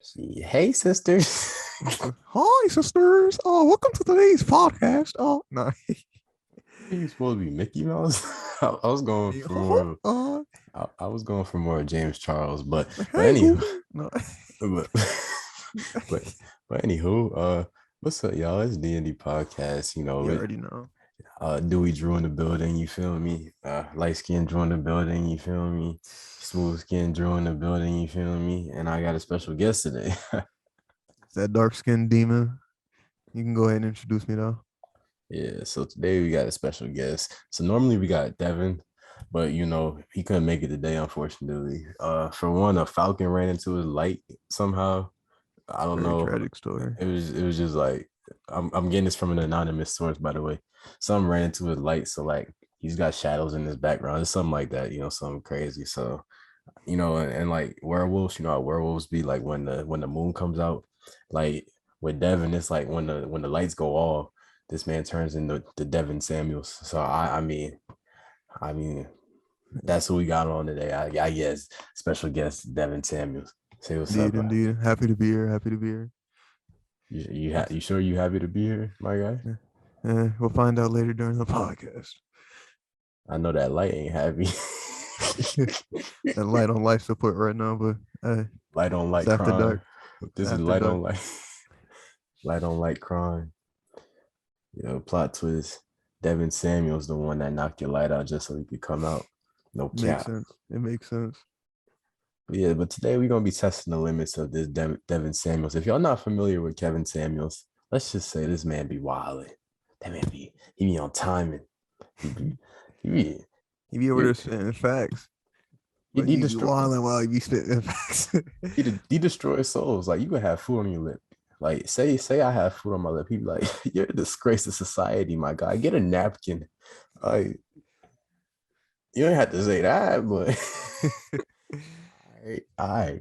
See, hey, sisters. Hi, sisters. Oh, welcome to today's podcast. Oh, no. You supposed to be Mickey Mouse? I was going for more. I was going for more James Charles, but Hey, anywho, Goofy. No. but but but anywho, what's up, y'all? It's D&D Podcast. You already know. Dewey Drew in the building. You feel me? Light skin Drew in the building. You feel me? Smooth skin Drew in the building. You feel me? And I got a special guest today. It's that dark skinned demon. You can go ahead and introduce me, though. Yeah, so today we got a special guest. So normally we got Devin, but he couldn't make it today, unfortunately. For one, a falcon ran into his light somehow. I don't Very know. tragic story. It was just like I'm getting this from an anonymous source, by the way. Something ran into his light, so like he's got shadows in his background. It's something like that, something crazy. So, and like werewolves, how werewolves be like when the moon comes out, like with Devin, it's like when the lights go off, this man turns into the Devin Samuels. So I mean that's who we got on today. I guess special guest Devin Samuels. Say what's up, Indeed, bro. indeed. Happy to be here. Happy to be here. You sure you happy to be here, my guy? We'll find out later during the podcast. I know that light ain't happy. That light on life support right now, but Light on light it's after crime. dark. This is After light on dark. light. Light on light crime. Plot twist. Devin Samuels, the one that knocked your light out just so he could come out. No Makes cap. sense. It makes sense. But today we're gonna be testing the limits of this Devin Samuels. If y'all not familiar with Kevin Samuels, let's just say this man be wilding. That man he be on timing. He be He be over there spitting facts. he, But he he be destroy wilding while he be spitting facts. he destroys souls. Like you could have food on your lip. Like say I have food on my lip. He be like, you're a disgrace to society, my guy. Get a napkin. Like you don't have to say that, but all right.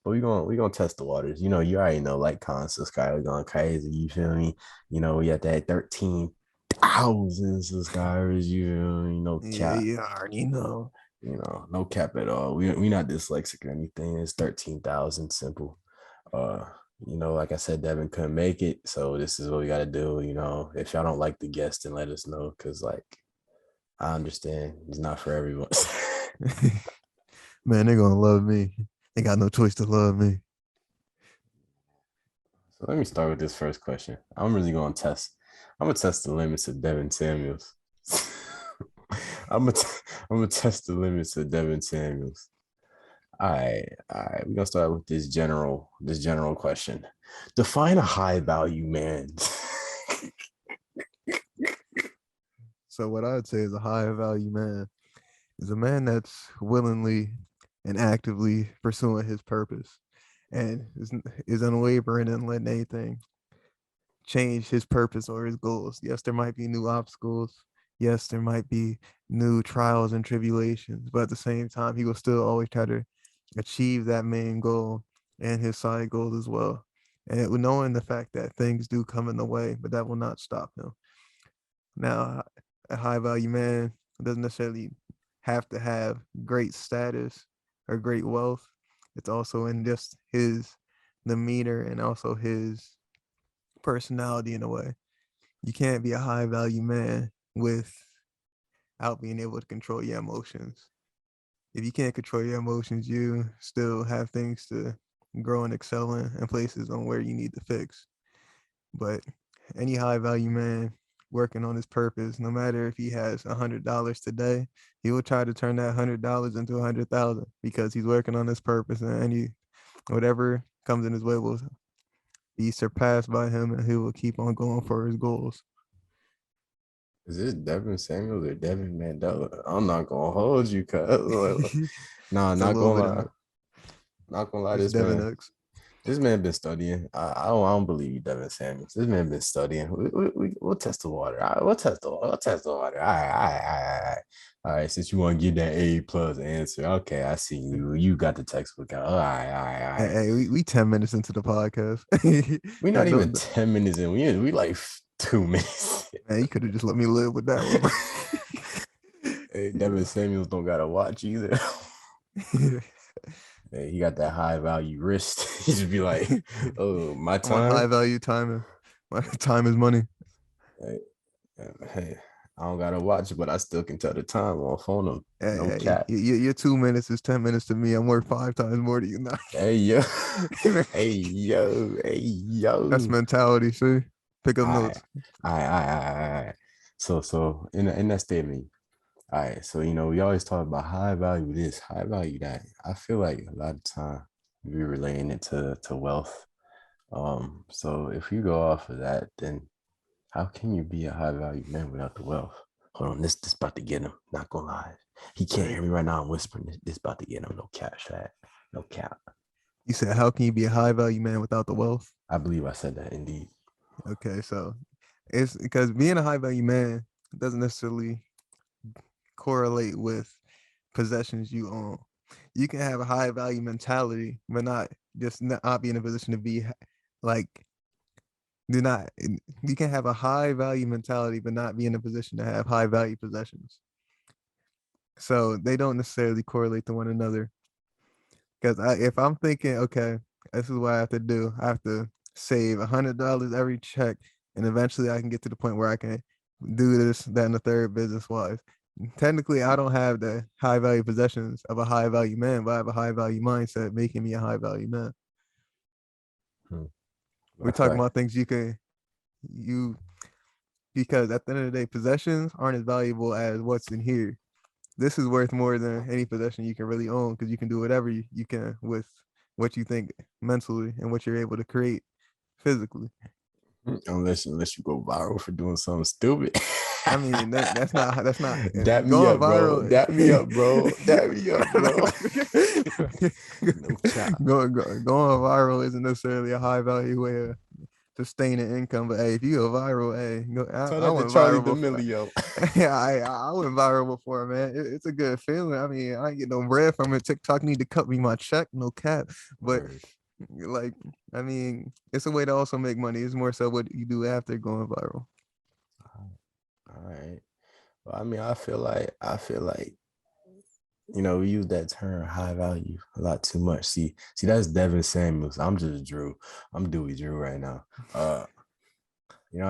But we gonna test the waters. You already know, like, con subscribers going crazy. You feel me? We at that 13,000 subscribers. Yeah, Cap. you already know. No cap at all. We not dyslexic or anything. It's 13,000, simple. Uh, like I said, Devin couldn't make it, so this is what we gotta do. If y'all don't like the guest, then let us know, because like I understand it's not for everyone. Man, they're gonna love me. They got no choice to love me. So let me start with this first question. I'm gonna test the limits of Devin Samuels. I'm gonna test the limits of Devin Samuels. All right. We're gonna start with this general question. Define a high value man. So what I would say is a high value man is a man that's willingly and actively pursuing his purpose and is unwavering and letting anything change his purpose or his goals. Yes, there might be new obstacles. Yes, there might be new trials and tribulations, but at the same time, he will still always try to achieve that main goal and his side goals as well. And knowing the fact that things do come in the way, but that will not stop him. Now, a high value man doesn't necessarily have to have great status or great wealth. It's also in just his demeanor and also his personality in a way. You can't be a high value man without being able to control your emotions. If you can't control your emotions, you still have things to grow and excel in and places on where you need to fix. But any high value man working on his purpose, no matter if he has $100 today, he will try to turn that $100 into 100,000 because he's working on his purpose, and whatever comes in his way will be surpassed by him, and he will keep on going for his goals. Is this Devin Samuels or Devin Mandela? I'm not gonna hold you, cuz. Nah, It's a not little gonna bit lie. of Not gonna lie, it's Devin X. this man been studying. I don't believe you, Devin Samuels. This man been studying. We'll test the water. All right, we'll test the water. All right. All right. Since you want to give that A plus answer, okay, I see you. You got the textbook out. All right. Hey, we 10 minutes into the podcast. We're not even 10 minutes in. We like 2 minutes. Man, you could have just let me live with that one. Hey, Devin Samuels don't gotta watch either. Hey, he got that high value wrist. He just be like, "Oh, my I'm on high time." value time. My time is money. Hey, hey, I don't gotta watch it, but I still can tell the time on phone. No Hey, cap. your 2 minutes is 10 minutes to me. I'm worth 5 times more to you now. Hey yo, hey yo, hey That's yo. mentality. See, pick up All right, notes. all right. So in that statement, all right. So we always talk about high value this, high value that. I feel like a lot of time we relating it to wealth. So if you go off of that, then how can you be a high value man without the wealth? Hold on, this about to get him. Not gonna lie, he can't Right. hear me right now. I'm whispering. This about to get him. No cap, chat. No cap. You said, how can you be a high value man without the wealth? I believe I said that indeed. Okay, so it's because being a high value man doesn't necessarily correlate with possessions you own. You can have a high value mentality, but not be in a position to be like do not. You can have a high value mentality, but not be in a position to have high value possessions. So they don't necessarily correlate to one another. Because if I'm thinking, okay, this is what I have to do. I have to save $100 every check, and eventually I can get to the point where I can do this, that, and the third business wise. Technically, I don't have the high value possessions of a high value man, but I have a high value mindset, making me a high value man. Hmm. We're I feel talking like about things you because at the end of the day, possessions aren't as valuable as what's in here. This is worth more than any possession you can really own because you can do whatever you can with what you think mentally and what you're able to create physically. unless you go viral for doing something stupid. I mean that's not Dap me going up, bro. viral. Dap me up, bro. Dap me up, bro. No cap. Going viral isn't necessarily a high value way of sustaining income. But hey, if you go viral, hey, Tell I that to went Charlie viral before. D'Amelio. Yeah, I went viral before, man. It's a good feeling. I mean, I ain't get no bread from it. TikTok need to cut me my check, no cap. But Word. like, I mean, it's a way to also make money. It's more so what you do after going viral. All right. Well, I mean, I feel like we use that term high value a lot too much. See, that's Devin Samuels. I'm just Drew. I'm Dewey Drew right now. I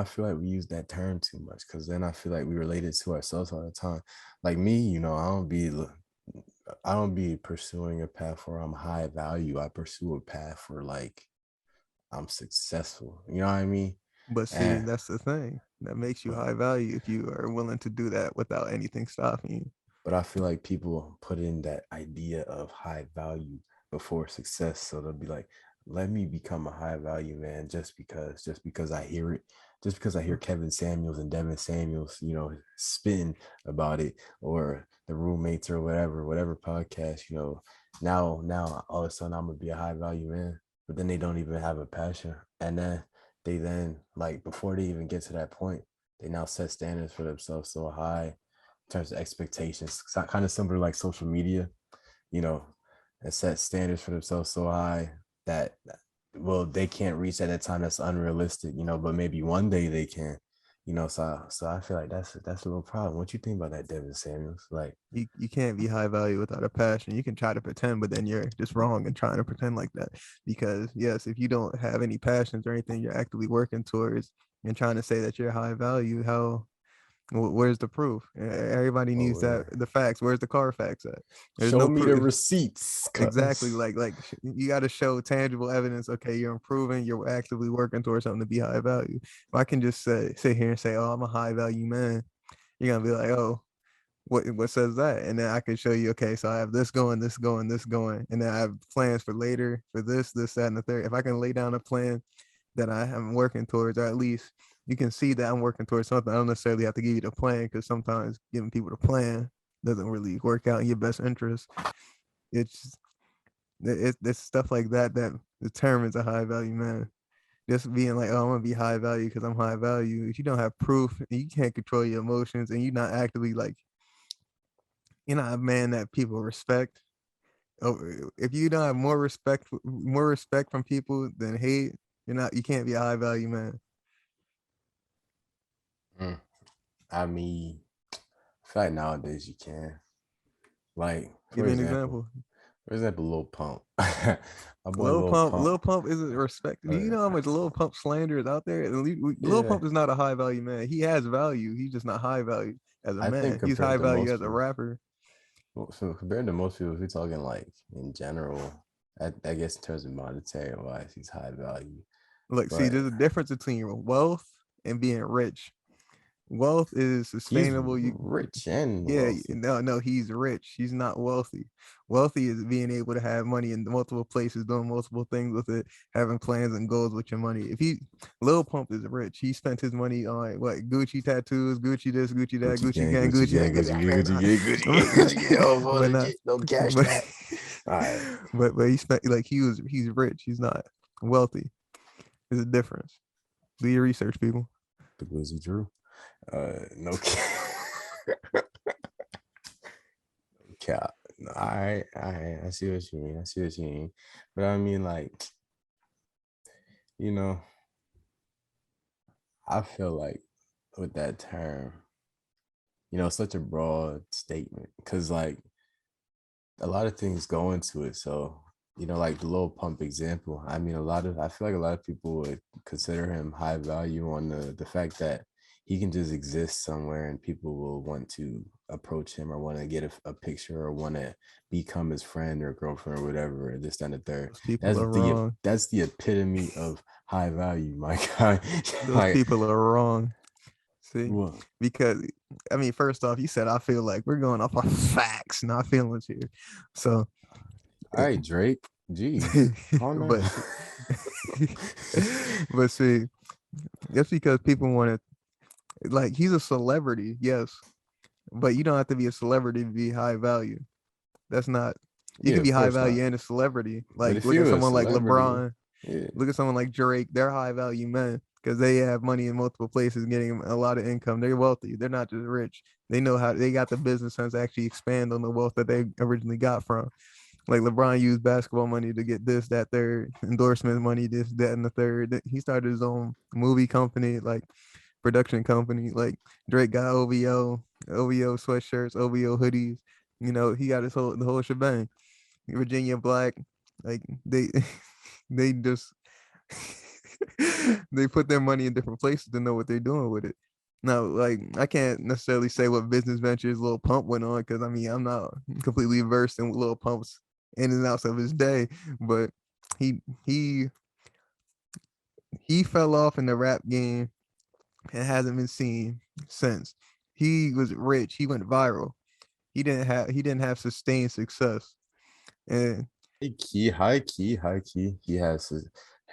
feel like we use that term too much because then I feel like we relate it to ourselves all the time. Like me, I don't be pursuing a path where I'm high value. I pursue a path where like I'm successful. You know what I mean? But see, And that's the thing that makes you but high value if you are willing to do that without anything stopping you. but I feel like people put in that idea of high value before success. So they'll be like, let me become a high value man just because I hear it, just because I hear Kevin Samuels and Devin Samuels, spin about it, or the roommates or whatever podcast, now all of a sudden I'm gonna be a high value man. But then they don't even have a passion. And then like before they even get to that point, they now set standards for themselves so high in terms of expectations. Kind of similar like social media, you know, and set standards for themselves so high that well they can't reach at that time. That's unrealistic, but maybe one day they can. So I feel like that's a little problem. What you think about that, Devin Samuels? Like, You can't be high value without a passion. You can try to pretend, but then you're just wrong in trying to pretend like that. Because yes, if you don't have any passions or anything you're actively working towards and trying to say that you're high value, where's the proof? Everybody needs that oh, the facts. Where's the car facts at? There's show no me the proof. receipts, Exactly. cuz. You got to show tangible evidence. Okay, you're improving. You're actively working towards something to be high value. If I can just sit here and say, "Oh, I'm a high value man," you're gonna be like, "Oh, what says that?" And then I can show you. Okay, so I have this going, this going, this going, and then I have plans for later for this, that, and the third. If I can lay down a plan that I am working towards, or at least you can see that I'm working towards something. I don't necessarily have to give you the plan because sometimes giving people the plan doesn't really work out in your best interest. It's it's stuff like that that determines a high value man. Just being like, oh, I'm gonna be high value because I'm high value. If you don't have proof and you can't control your emotions and you're not actively like, you're not a man that people respect. Oh, if you don't have more respect from people than hate, you can't be a high value man. Mm, I mean, I feel like nowadays you can. Like, Give for me an example, example. For example, Lil Pump. My boy Lil Pump. Lil Pump isn't respected. Do you know how much Lil Pump slander is out there? Lil Yeah, Pump is not a high value man. He has value. He's just not high value as a I think man. He's high compared to value most as a people, rapper. so compared to most people, if we're talking like in general, I guess in terms of monetary wise, he's high value. Look, see, But there's a difference between wealth and being rich. Wealth is he's sustainable. rich and Yeah, wealthy. no, he's rich. He's not wealthy. Wealthy is being able to have money in multiple places, doing multiple things with it, having plans and goals with your money. If he, Lil Pump is rich. He spent his money on what Gucci tattoos, Gucci this, Gucci that, Gucci Gucci gang, gang, Gucci Gucci. gang, Gucci gang, Gucci gang, Gucci gang, Gucci gang. Oh, boy, but not, no cash but, that. All right. but he spent like he's rich. He's not wealthy. There's a difference. Do your research, people. The Glizzy Drew. No cap. No, all right, all right. I see what you mean. I see what you mean. But I mean, like, you know, I feel like with that term, such a broad statement because, like, a lot of things go into it. So, like the Lil Pump example, I mean, I feel like a lot of people would consider him high value on the fact that he can just exist somewhere and people will want to approach him or want to get a picture or want to become his friend or girlfriend or whatever, or this, and the third. Those people are wrong. That's the epitome of high value, my guy. Those Like, people are wrong. See, what? because I mean, first off, you said I feel like we're going off on facts, not feelings here. So, All right, Drake. Jeez. Calm down. but but see, just because people want to, like, he's a celebrity, yes, but you don't have to be a celebrity to be high value. That's not. You Yeah, can of be high course not. value and a celebrity. But Like, if look at you're a someone like celebrity, LeBron. yeah, Look at someone like Drake. They're high value men because they have money in multiple places, getting a lot of income. They're wealthy. They're not just rich. They know how they got the business sense to actually expand on the wealth that they originally got from. Like LeBron used basketball money to get this, that, third, endorsement money, this, that, and the third. He started his own movie company, like production company. Like Drake got OVO sweatshirts, OVO hoodies. He got the whole shebang. Virginia Black, like they they just they put their money in different places to know what they're doing with it. Now, like, I can't necessarily say what business ventures Lil Pump went on because I mean I'm not completely versed in Lil Pump's in and outs of his day, but he he he fell off in the rap game and hasn't been seen since. He was rich. He went viral. He didn't have sustained success, and high key.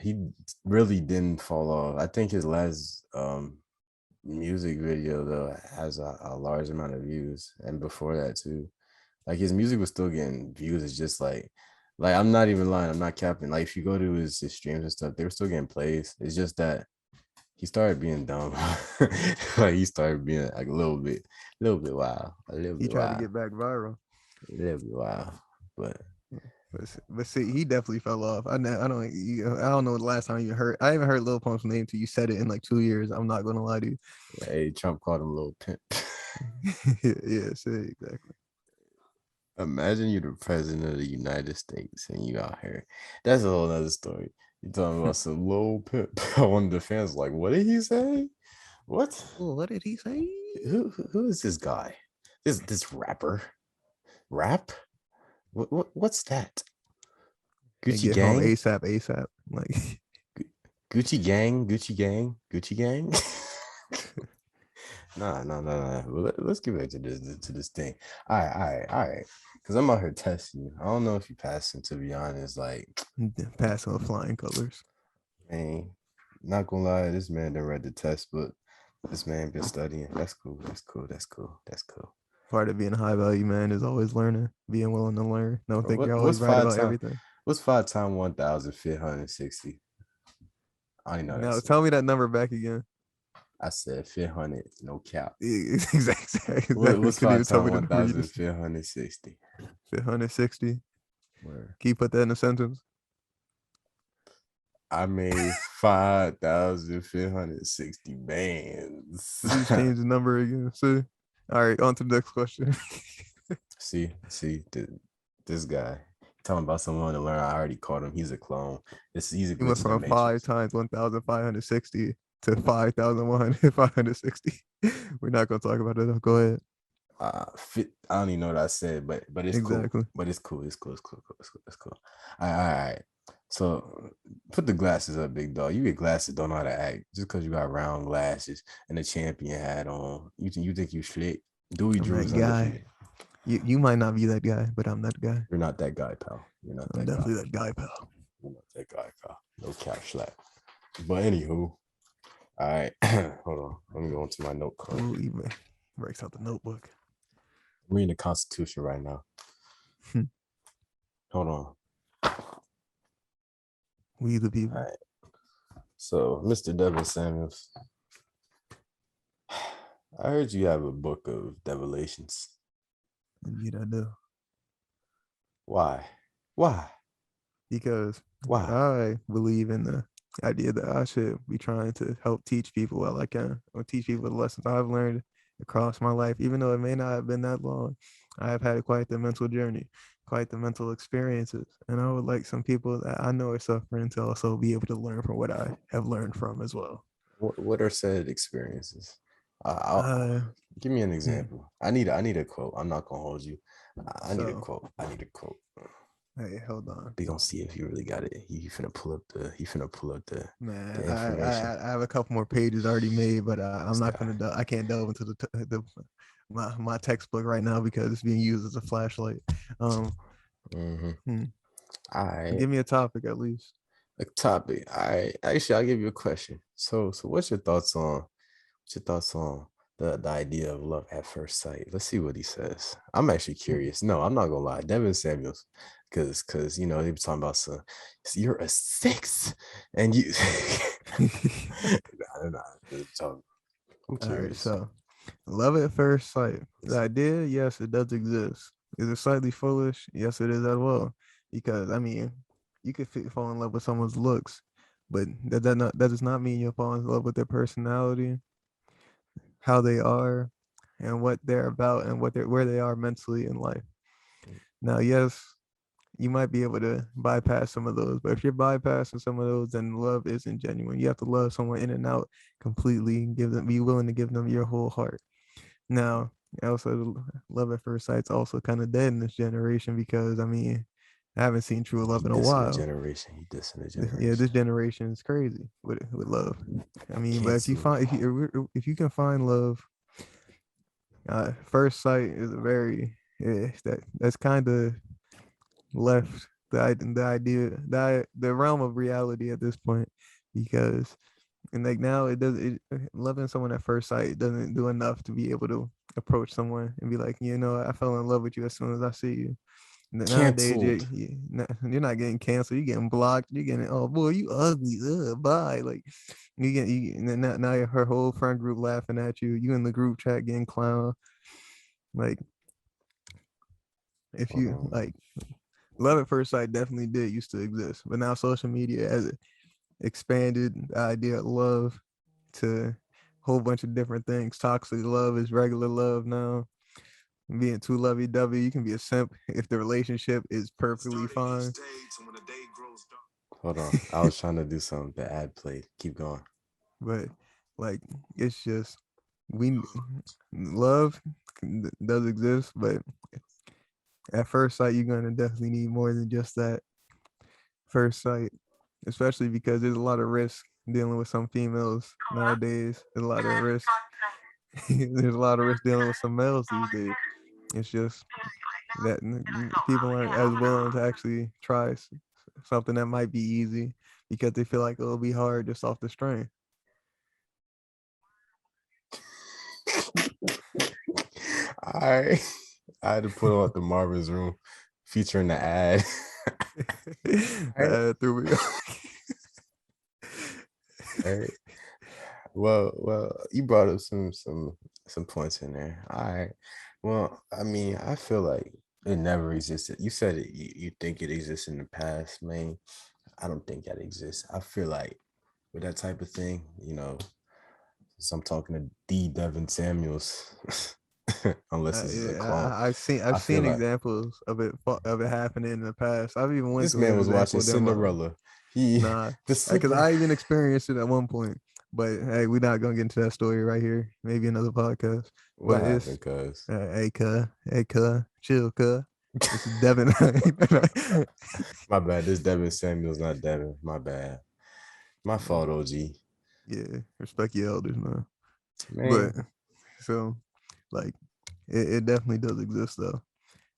He really didn't fall off. I think his last music video though has a large amount of views, and before that too. Like his music was still getting views. It's just like I'm not even lying. I'm not capping. Like if you go to his streams and stuff, they were still getting plays. It's just that he started being dumb. Like he started being like a little bit wild, a little he bit tried to wild, get back viral. a little bit wild. But But see, he definitely fell off. I don't know the last time you heard. I haven't heard Lil Pump's name till you said it in like 2 years. I'm not gonna lie to you. hey, Trump called him a little pimp. Yeah, see, exactly. Imagine you're the president of the United States and you out here. That's a whole other story. You talking about some little pimp. One of the fans like, what did he say? What? Well, what did he say? Who is this guy? This rapper? Rap? What's that? And Gucci get home gang? ASAP, ASAP. Like, Gucci gang? Gucci gang? Gucci gang? Nah. Well, let's get back to this thing. All right. Because I'm out here testing you. I don't know if you passing, to be honest. Like, passing with flying colors. man, not gonna lie, this man done read the test book. This man been studying. That's cool. Part of being a high value man is always learning, being willing to learn. Don't think you're always What's right five about times? everything. What's 5 times 1,560? I didn't know Now, that's tell me that number back again. I said 500, no cap. Exactly. What's Couldn't five even tell me times the one number you thousand just five hundred sixty? 160. Where Can you put that in a sentence? I made 5,560 bands. Just change the number again. See? All right, on to the next question. see, this guy. Talking about someone to learn. I already caught him. He's a clone. He's a You went glitch in the from 5 matrix. times 1,560 to 5,560. We're not gonna talk about it. Go ahead. I don't even know what I said, but it's cool. Exactly. But it's cool. It's cool. It's cool. It's cool. It's cool. All right. So put the glasses up, big dog. You get glasses, don't know how to act. Just because you got round glasses and a champion hat on, you think you slick? Dewey I'm Drew that is guy. undefeated. You might not be that guy, but I'm that guy. You're not that guy, pal. You're not I'm that guy. definitely that guy, pal. You're not that guy, pal. No cap slap. But anywho, all right. Hold on. Let me go into my note card. Ooh, he breaks out the notebook. I'm reading the Constitution right now. Hold on. We the people. All right. So, Mr. Devin Samuels, I heard you have a book of develations. Indeed, I do. Why? Why? Because Why? I believe in the idea that I should be trying to help teach people while I can, or teach people the lessons I've learned across my life, even though it may not have been that long. I have had quite the mental journey, quite the mental experiences, and I would like some people that I know are suffering to also be able to learn from what I have learned from as well. What are said experiences? Uh, Give me an hmm, example. I need a quote. I'm not gonna hold you. I need a so quote. I need a quote. hey, hold on, We gonna see if you really got it. He finna pull up man. the I, information. I I have a couple more pages already made, but I'm This not guy. gonna. I can't delve into the my textbook right now because it's being used as a flashlight. Um, Mm-hmm. hmm, All right. Give me a topic at least. A topic. All right. Actually, I'll give you a question. So what's your thoughts on the idea of love at first sight? Let's see what he says. I'm actually curious. No, I'm not gonna lie. Devin Samuels, because you know they were talking about some. You're a 6, and you. I'm All right, curious. so love at first sight. The idea, yes, it does exist. Is it slightly foolish? Yes, it is as well. Because I mean, you could fall in love with someone's looks, but that does not mean you'll fall in love with their personality, how they are, and what they're about, and where they are mentally in life. Now, yes, you might be able to bypass some of those, but if you're bypassing some of those, then love isn't genuine. You have to love someone in and out completely. Be willing to give them your whole heart. Now, also, love at first sight's also kind of dead in this generation because I mean, I haven't seen true He love in a dissing the while. generation. He dissing the Yeah, generation. this generation is crazy with love. I mean, but if you Cancel. find if you can find love, first sight is a very that's kind of left the idea the realm of reality at this point because and like now loving someone at first sight doesn't do enough to be able to approach someone and be like, you know, I fell in love with you as soon as I see you. Nowadays Canceled. you're not getting canceled, you're getting blocked, you're getting, oh boy, you ugly, bye. Like now her whole friend group laughing at you, you in the group chat getting clown. Like if Hold you on. like love at first sight definitely did used to exist, but now social media has expanded the idea of love to a whole bunch of different things. Toxic love is regular love now. Being too lovey dovey, you can be a simp if the relationship is perfectly fine. Hold on. I was trying to do something. The ad played. Keep going. But like, it's just we love does exist, but at first sight, you're gonna definitely need more than just that first sight, especially because there's a lot of risk dealing with some females nowadays. There's a lot of risk. There's a lot of risk dealing with some males these days. It's just that people aren't as willing to actually try something that might be easy because they feel like it'll be hard just off the string. I had to put on the Marvin's Room featuring the ad. All right. Threw me off. All right. Well, you brought up some points in there. All right. Well, I mean, I feel like it never existed. You said it. You think it exists in the past, man. I don't think that exists. I feel like with that type of thing, you know, since I'm talking to D. Devin Samuels, Unless this is a clone. Yeah, I've I feel seen like examples of it happening in the past. I've even went this through man an was watching example demo. Cinderella. He Nah, the because Cinder. I even experienced it at one point. But hey, we're not gonna get into that story right here. Maybe another podcast. What But it's happened, cuz? chill, cuz. This is Devin. My bad. This Devin Samuels, not Devin. My bad. My fault, OG. Yeah, respect your elders, man. But Man, so, like, it definitely does exist though.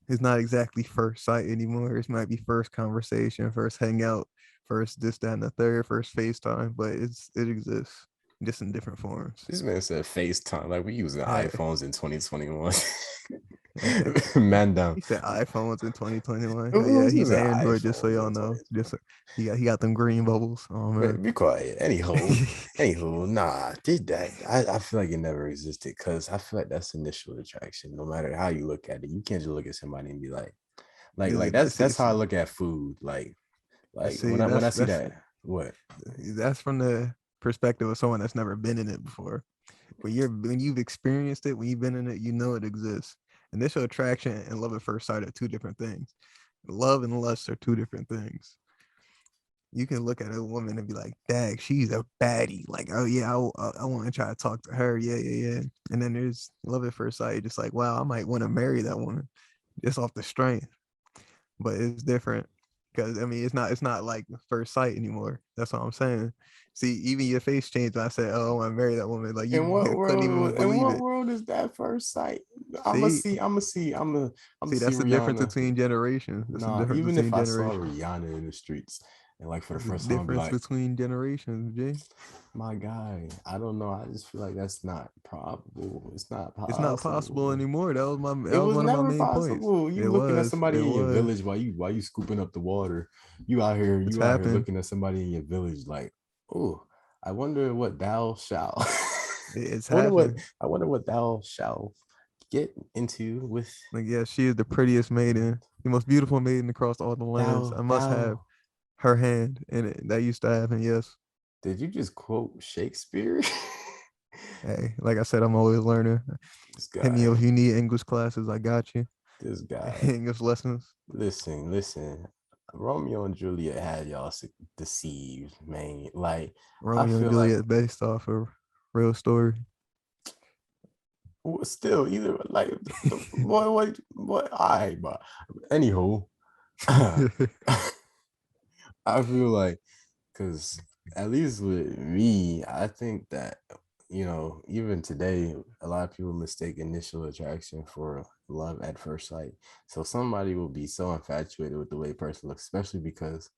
It's not exactly first sight anymore. It might be first conversation, first hangout, first this, that, and the third, first FaceTime, but it exists just in different forms. this man said FaceTime. Like we using Hey, iPhones in 2021. hey, Man down. he said iPhones in 2021. Yeah, Who's he's an using Android, just so iPhones y'all in know. 2020? He got them green bubbles. Oh Man, man. be quiet. Anywho, nah, did that. I feel like it never existed because I feel like that's initial attraction. No matter how you look at it, you can't just look at somebody and be like that's how I look at food. Like See, when I see that, what? that's from the perspective of someone that's never been in it before. When you've experienced it, when you've been in it, you know it exists. Initial attraction and love at first sight are two different things. Love and lust are two different things. You can look at a woman and be like, "Dag, she's a baddie." Like, oh yeah, I want to try to talk to her. Yeah. And then there's love at first sight. Just like, wow, I might want to marry that woman just off the strength. But it's different because I mean, it's not like first sight anymore. That's what I'm saying. See, even your face changed when I said, "Oh, I want to marry that woman." Like you couldn't even In believe what it. world is that first sight? See, I'm gonna see, see that's the difference Rihanna. between generations. That's the Nah, difference even if between I saw generations. Rihanna in the streets and like for the That's the first time, I'd be difference like, between generations, Jay. my guy, I don't know. I just feel like that's not probable. It's not It's not possible possible. anymore. It That was was one of my never main points. possible. You It looking at was. somebody It in your was. village while you scooping up the water. It's You out here happened. looking at somebody in your village like, oh, I wonder what thou shall. It's wonder what happened. I wonder what thou shall get into with Like, yeah, she is the prettiest maiden, the most beautiful maiden across all the lands. I must have thou. her hand in it. That used to happen. Yes. Did you just quote Shakespeare? Hey, like I said, I'm always learning. This Hit me up guy, if you need English classes. I got you. this guy. English lessons. Listen. Romeo and Juliet had y'all deceived, man. Like I Romeo and feel like Juliet based off a real story. still either like what I but anywho. I feel like because at least with me, I think that even today, a lot of people mistake initial attraction for love at first sight. So somebody will be so infatuated with the way a person looks, especially because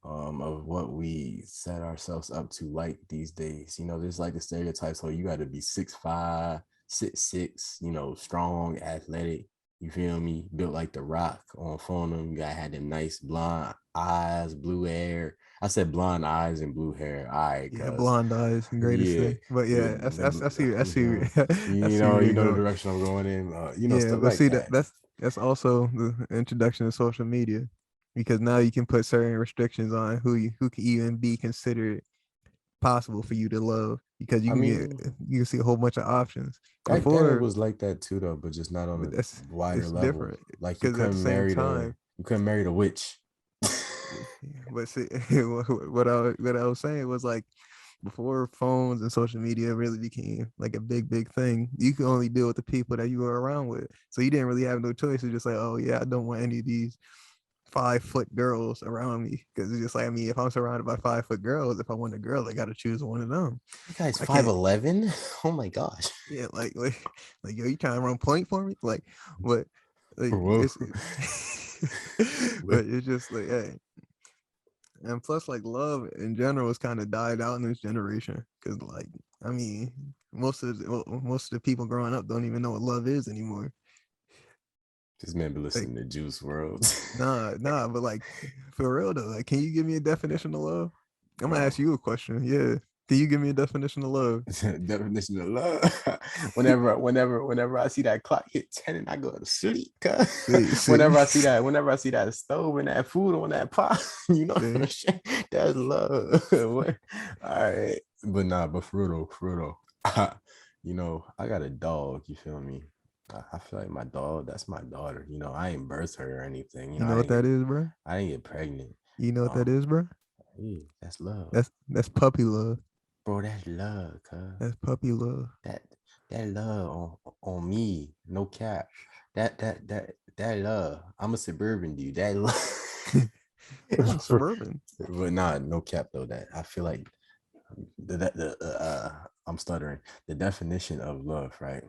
of what we set ourselves up to like these days. There's like the stereotypes, so you got to be 6'5", 6'6", strong, athletic. You feel me? Built like the Rock on phone. You got had them nice blonde eyes, blue hair. I said blonde eyes and blue hair. All right, Yeah, cuz blonde eyes, greatest yeah, thing. But the yeah, I see, I you see, feel me? I see where You you're know the going. direction I'm going in. Yeah, Stuff but like see that. that's also the introduction to social media, because now you can put certain restrictions on who can even be considered possible for you to love, because I mean, you can see a whole bunch of options back then it before. was like that too, though, but just not on But a wider it's level. different Like because at the same time, you couldn't marry the witch. but see, what I was saying was like, before phones and social media really became like a big thing, you could only deal with the people that you were around with. So you didn't really have no choice. It's just like, oh yeah, I don't want any of these 5 foot girls around me, because it's just like, I mean, if I'm surrounded by 5 foot girls, if I want a girl, I got to choose one of them. You guys I can't. 5'11"? Oh my gosh. Yeah, like yo, you trying to run point for me? Like, but like Whoa. but it's just like, hey, and plus, like, love in general has kind of died out in this generation, because like, I mean, most of the people growing up don't even know what love is anymore. This man be Like, listening to Juice World. nah, but like, for real though, like, can you give me a definition of love? I'm gonna ask Bro. you a question. Yeah, can you give me a definition of love? Definition of love. Whenever I see that clock hit 10 and I go to sleep, See, whenever I see that stove and that food on that pot, see. that's love. All right. But nah, but for real though, I got a dog, you feel me? I feel like my dog, that's my daughter. I ain't birthed her or anything. You know what that is, bro? I didn't get pregnant. You know what that Um, is, bro? yeah, that's love, That's puppy love. bro. That's love, cuz. That's puppy love. That that love on me, no cap. That love. I'm a suburban dude. That love. I'm suburban. But nah, no cap though. That I feel like I'm stuttering. The definition of love, right?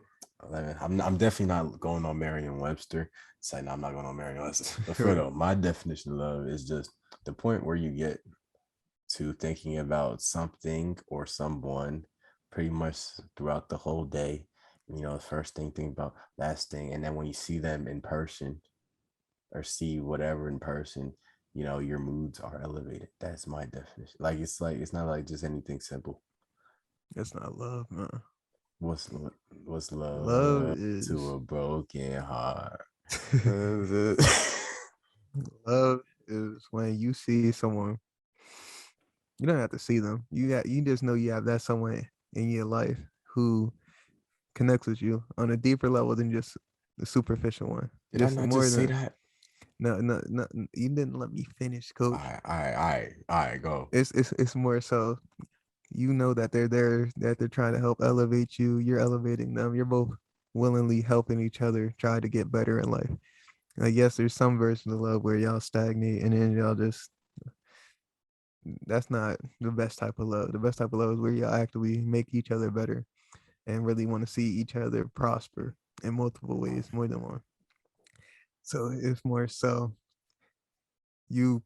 I'm definitely not going on Merriam-Webster. It's like, no, I'm not going on Merriam-Webster. But for Right. though, my definition of love is just the point where you get to thinking about something or someone pretty much throughout the whole day. First thing, think about last thing, and then when you see them in person or see whatever in person, your moods are elevated. That's my definition. It's not like just anything simple. That's not love, man. What's what's Love love to is a broken heart? love is when you see someone. You don't have to see them. You just know you have that someone in your life who connects with you on a deeper level than just the superficial one. Did I Just not more just say than that? no. You didn't let me finish, coach. All right, go. It's more so you know that they're there, that they're trying to help elevate you. You're elevating them. You're both willingly helping each other try to get better in life. Like, yes, there's some version of love where y'all stagnate and then y'all just that's not the best type of love. The best type of love is where y'all actively make each other better and really want to see each other prosper in multiple ways, more than one. So it's more so you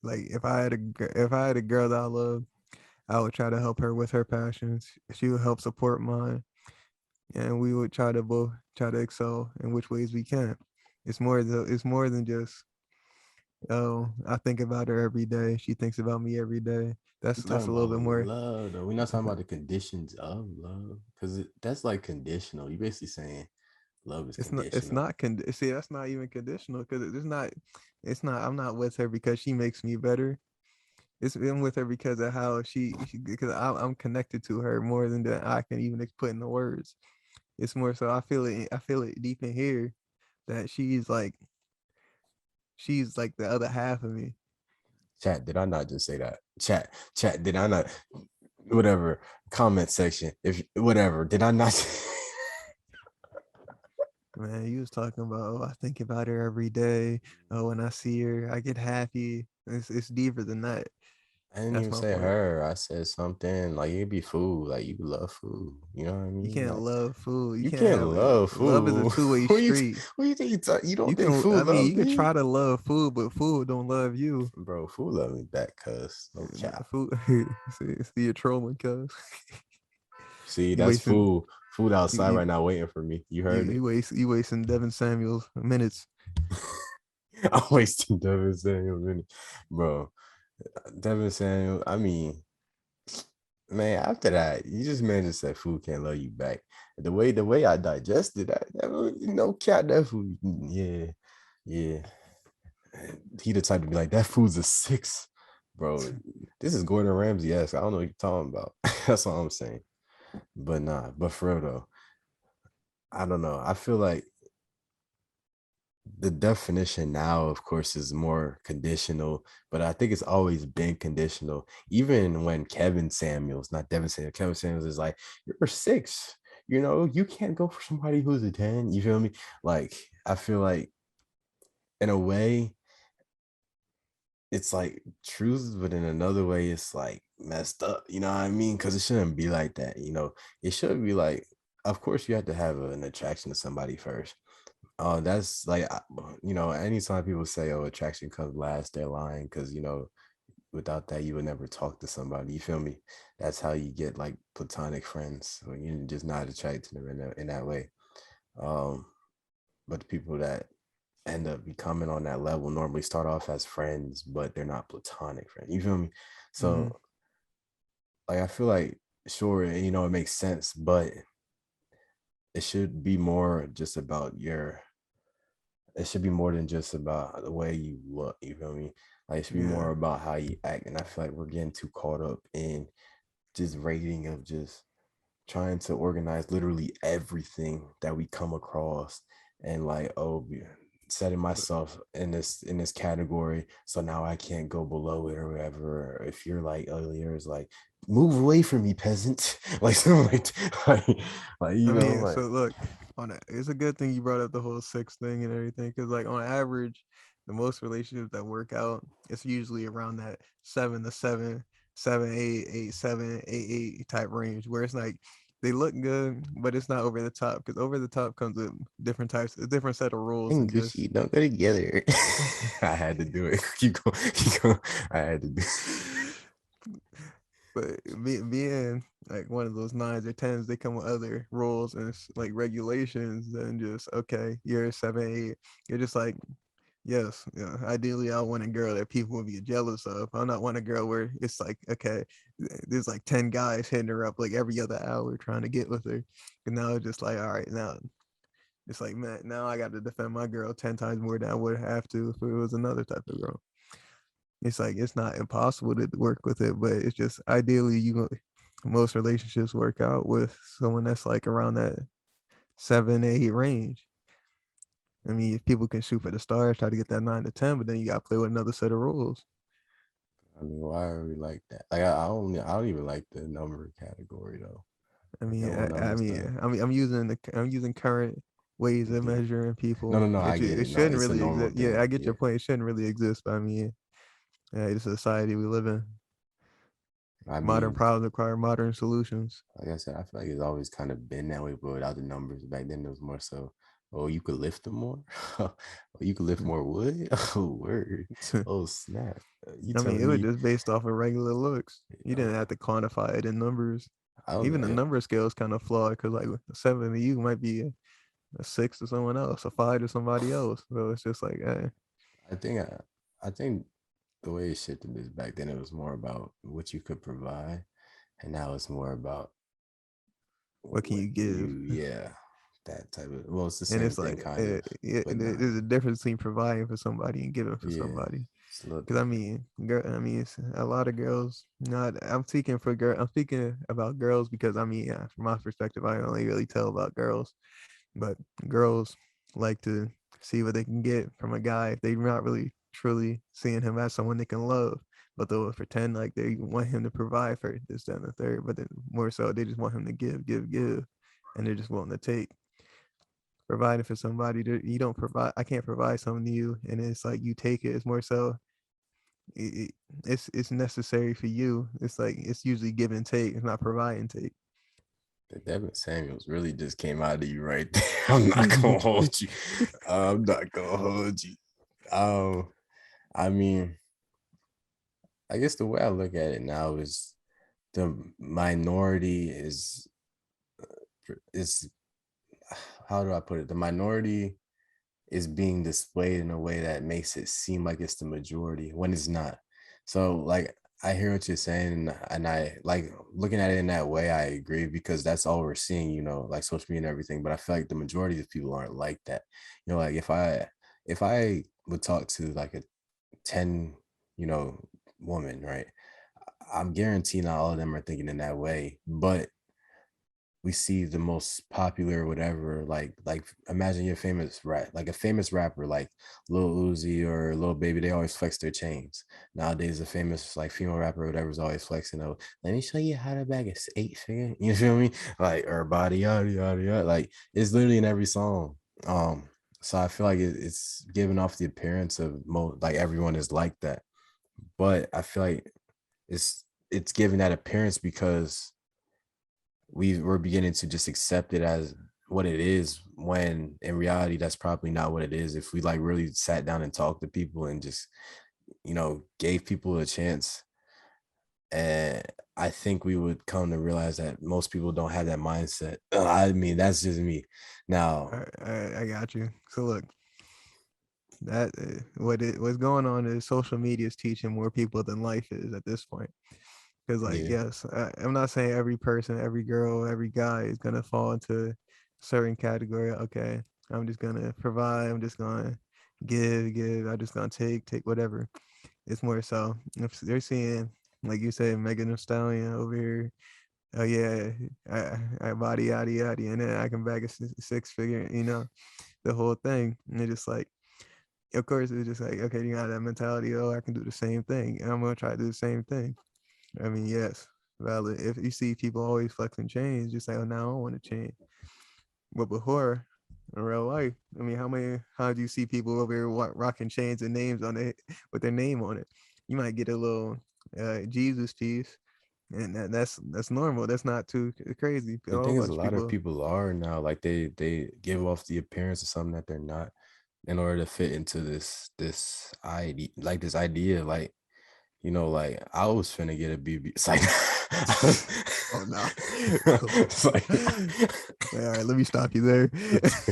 like if I had a girl that I love, I would try to help her with her passions. She would help support mine, and we would try to both try to excel in which ways we can. It's more than just, oh, I think about her every day. She thinks about me every day. We That's talking a little about bit more. love though. We're not talking about the conditions of love because that's like conditional. You basically saying love is It's conditional. not see, that's not even conditional because it's not I'm not with her because she makes me better. It's been with her because of how because I'm connected to her more than that I can even put into words. It's more so I feel it deep in here that she's like the other half of me. Chat, did I not just say that? Chat, did I not? Whatever. Comment section. If whatever, did I not? Man, you was talking about, oh, I think about her every day. Oh, when I see her, I get happy. It's deeper than that. I didn't That's even my say point. her. I said something like you'd be food. Like you love food. You know what I You mean? can't Like love food. You you can't can't have it. love Love is a food. two-way street. What you think you You don't think can, I food mean, love you can me? try to love food, but food don't love you. Bro, food love me back, cuz. No cap. Food, see, you're trolling, cuz See, you that's wasting, food you, outside you, right now waiting for me. You you, heard it? you wasting Devin Samuels minutes. I'm wasting Devin Samuels in it. Bro. Devin Samuels, I mean, man, after that, you just managed to say food can't love you back. The way I digested that no cat, that food, yeah. He the type to be like, that food's a 6. Bro, this is Gordon Ramsay. Yes, I don't know what you're talking about. That's all I'm saying. But nah, but for real though, I don't know. I feel like the definition now, of course, is more conditional, but I think it's always been conditional. Even when Kevin Samuels, not Devin Samuels, Kevin Samuels is like, you're a 6. You can't go for somebody who's a 10. You feel me? Like, I feel like in a way, it's like truth, but in another way, it's like messed up. You know what I mean? Because it shouldn't be like that. It should be like, of course, you have to have an attraction to somebody first. Oh, that's like, anytime people say, oh, attraction comes last, they're lying because, without that, you would never talk to somebody. You feel me? That's how you get like platonic friends when you're just not attracted to them in that way. Um, but the people that end up becoming on that level normally start off as friends, but they're not platonic friends. You feel me? Mm, So, like, I feel like, sure, it makes sense, but it should be more just about it should be more than just about the way you look. You feel me? Like it should be yeah, more about how you act. And I feel like we're getting too caught up in just rating of just trying to organize literally everything that we come across, and like, oh, setting myself in this category, so now I can't go below it or whatever. Or if you're like earlier, it's like, move away from me, peasant. Like something like I you know, mean, like so look, it's a good thing you brought up the whole sex thing and everything, because like on average, the most relationships that work out, it's usually around that 7 to 7, 7, 8, 8, 7, 8, 8 type range, where it's like they look good, but it's not over the top, because over the top comes with different types, a different set of rules, and and just Gucci don't go together. I had to do it. Keep going. I had to do. but being like one of those 9s or 10s, they come with other rules and like regulations. Then just okay, you're 7, 8. You're just like, yes, yeah. Ideally, I want a girl that people will be jealous of. I not want a girl where it's like, okay, there's like 10 guys hitting her up like every other hour trying to get with her, and now it's just like, all right, now it's like, man, now I got to defend my girl 10 times more than I would have to if it was another type of girl. It's like it's not impossible to work with it, but it's just ideally most relationships work out with someone that's like around that 7, 8 range. I mean, if people can shoot for the stars, try to get that 9 to 10, but then you got to play with another set of rules. I mean, why are we like that? Like, I don't even like the number category though. I Like that mean, whole number stuff. I'm using current ways of Yeah. measuring No, people. no, I get It it. No, shouldn't it's a really normal exist. Yeah, I thing. get Yeah. your point. It shouldn't really exist, but I mean, yeah, it's a society we live in. I Modern mean, problems require modern solutions. like I said, I feel like it's always kind of been that way, but without the numbers. Back then, it was more so, oh, you could lift them more. Oh, you could lift more wood. Oh, word. Oh, snap. You I mean, it telling was me, just based off of regular looks. You um, didn't have to quantify it in numbers. I don't Even know. the number scale is kind of flawed because, like, a 7 to you might be a 6 to someone else, a 5 to somebody else. So it's just like, hey, I think, I think the way it shifted is back then it was more about what you could provide, and now it's more about what can what you give? you, yeah, that type of. Well, it's the And same it's thing, like, kind of, but not. there's a difference between providing for somebody and giving for Yeah, somebody. it's a little Because I different. mean, I mean, it's a lot of girls. Not, I'm speaking for girl. I'm speaking about girls because I mean, yeah, from my perspective, I only really tell about girls. But girls like to see what they can get from a guy if they're not really truly seeing him as someone they can love. But they'll pretend like they want him to provide for this, that, and the third. But then more so, they just want him to give, give, give, and they're just willing to take. Providing for somebody that you don't provide, I can't provide something to you, and it's like you take it. It's more so it's necessary for you. It's like it's usually give and take. It's not provide and take. The Devin Samuels really just came out of you right there. I'm not gonna hold you. I'm not gonna hold you. Um, I mean, I guess the way I look at it now is the minority is how do I put it? The minority is being displayed in a way that makes it seem like it's the majority when it's not. So like I hear what you're saying, and I like looking at it in that way. I agree because that's all we're seeing, you know, like social media and everything. But I feel like the majority of people aren't like that. You know, like if I would talk to like a 10, you know, woman, right? I'm guaranteed not all of them are thinking in that way, but we see the most popular whatever, like imagine your famous rap, like a famous rapper like Lil Uzi or Lil Baby, they always flex their chains. Nowadays a famous like female rapper or whatever is always flexing, oh, let me show you how to bag a 8 figure, you feel me, like, or body yada yada yada, like it's literally in every song. So I feel like it's giving off the appearance of like everyone is like that, but I feel like it's giving that appearance because we're beginning to just accept it as what it is, when in reality that's probably not what it is. If we like really sat down and talked to people and just, you know, gave people a chance, and I think we would come to realize that most people don't have that mindset. I mean, that's just me. Now, I got you. So look, that what's going on is social media is teaching more people than life is at this point. Because like, yeah, yes, I'm not saying every person, every girl, every guy is gonna fall into a certain category. Okay, I'm just gonna provide. I'm just gonna give. I'm just gonna take whatever. It's more so if they're seeing, like you said, Megan Thee Stallion over here oh yeah, I body yada yada, and then I can bag a six figure, the whole thing. And it's just like, of course, it's just like, okay, you got that mentality. Oh, I can do the same thing, and I'm gonna try to do the same thing. I mean, yes, valid. If you see people always flexing change, just like, oh, now I don't want to change. But before, in real life, I mean, how do you see people over here rocking chains and names on it with their name on it? You might get a little Jesus piece, and that's normal. That's not too crazy. A The whole thing is, bunch a of lot of people. people are now like they give off the appearance of something that they're not in order to fit into this idea, like this idea, like like I was finna get a BB. It's like, Oh no. it's like, All right, let me stop you there. it's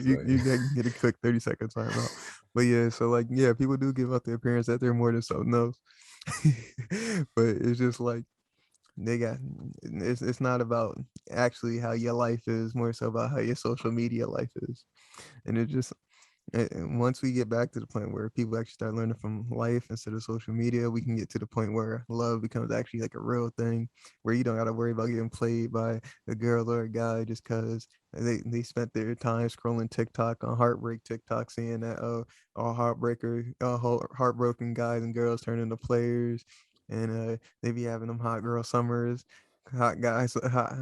You can get a quick 30-second timeout. But yeah, so like, yeah, people do give out the appearance that they're more than something else. But it's just like they got it's not about actually how your life is, more so about how your social media life is. And it just and once we get back to the point where people actually start learning from life instead of social media, we can get to the point where love becomes actually like a real thing, where you don't got to worry about getting played by a girl or a guy just because they spent their time scrolling TikTok on heartbreak TikTok, seeing that all heartbroken guys and girls turn into players, and they be having them hot girl summers, hot guys, hot